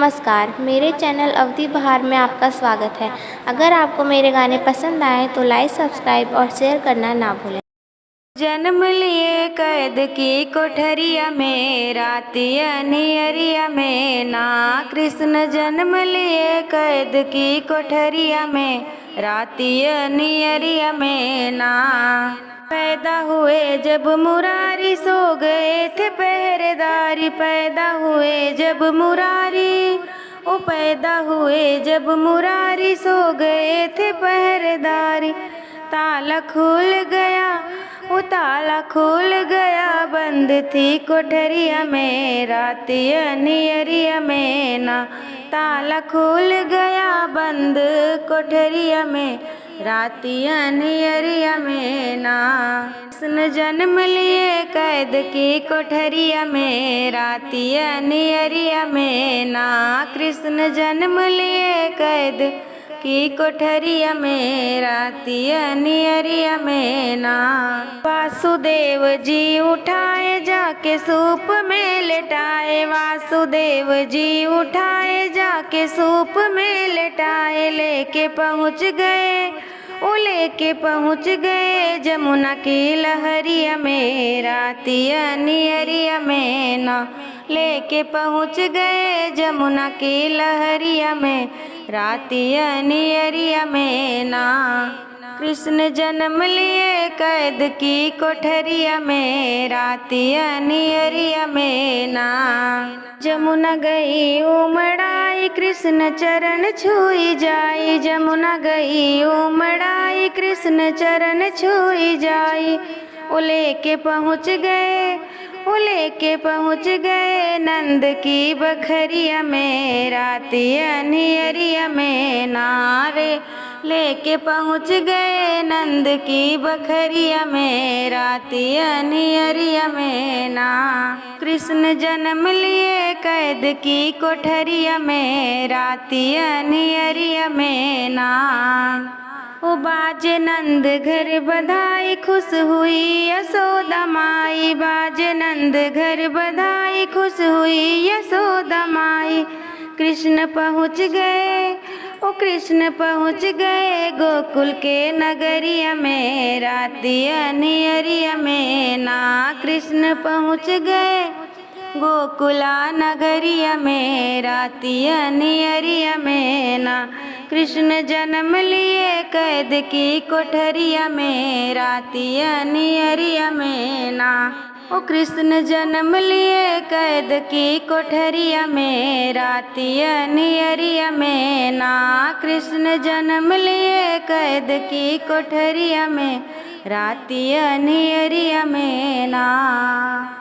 नमस्कार, मेरे चैनल अवधि बहार में आपका स्वागत है। अगर आपको मेरे गाने पसंद आए तो लाइक, सब्सक्राइब और शेयर करना ना भूलें। जन्म लिए कैद की कोठरिया में, राती अनियरिया में ना। कृष्ण जन्म लिए कैद की कोठरिया में, राती अनियरिया में ना। पैदा हुए जब मुरारी, सो गए थे पहरेदारी। पैदा हुए जब मुरारी, ओ पैदा हुए जब मुरारी, सो गए थे पहरेदारी। ताला खुल गया, वो ताला खुल गया, बंद थी कोठरिया में, राती अनियरिया में ना। ताला खुल गया, बंद कोठरिया में, राती अनियरिया में ना। कृष्ण जन्म लिए कैद की कोठरिया में, राती अनियरिया में ना। कृष्ण जन्म लिए कैद की कोठरिया में, राती अनियरिया में ना। वासुदेव जी उठाए जाके सूप में लेटाए। वासुदेव जी उठाए जाके सूप में लेटाए। लेके पहुँच गए, ओ लेके पहुँच गए जमुना की लहरिया में, राती अनियरिया में ना। लेके पहुँच गए जमुना की लहरिया में, राती अनियरिया में ना। कृष्ण जन्म लिए कैद की कोठरिया में, राती अनियरिया में ना। जमुना गई उमड़ाई, कृष्ण चरण छुई जाई। जमुना गई उमड़ाई, कृष्ण चरण छुई जाई। ओ लेके पहुँच गए, ओ लेके पहुँच गए नंद की बखरिया में, राती अनियरिया में ना रे। लेके पहुँच गए नंद की बखरिया में, राती अनियरिया में ना। कृष्ण जन्म लिए कैद की कोठरिया में, राती अनियरिया में ना। ओ बाजे नंद घर बधाई, खुश हुई यशोदा माई। बाजे नंद घर बधाई, खुश हुई यशोदा माई। कृष्ण पहुँच गए, ओ कृष्ण पहुँच गए गोकुल के नगरिया में, राती अनियरिया में ना। कृष्ण पहुँच गए गोकुला नगरिया में, राती अनियरिया में ना। कृष्ण जन्म लिए कैद की कोठरिया में, राती अनियरिया में ना। ओ कृष्ण जन्म लिए कैद की कोठरिया में, राती अनियरिया में ना। कृष्ण जन्म लिए कैद की कोठरिया में, राती अनियरिया में ना।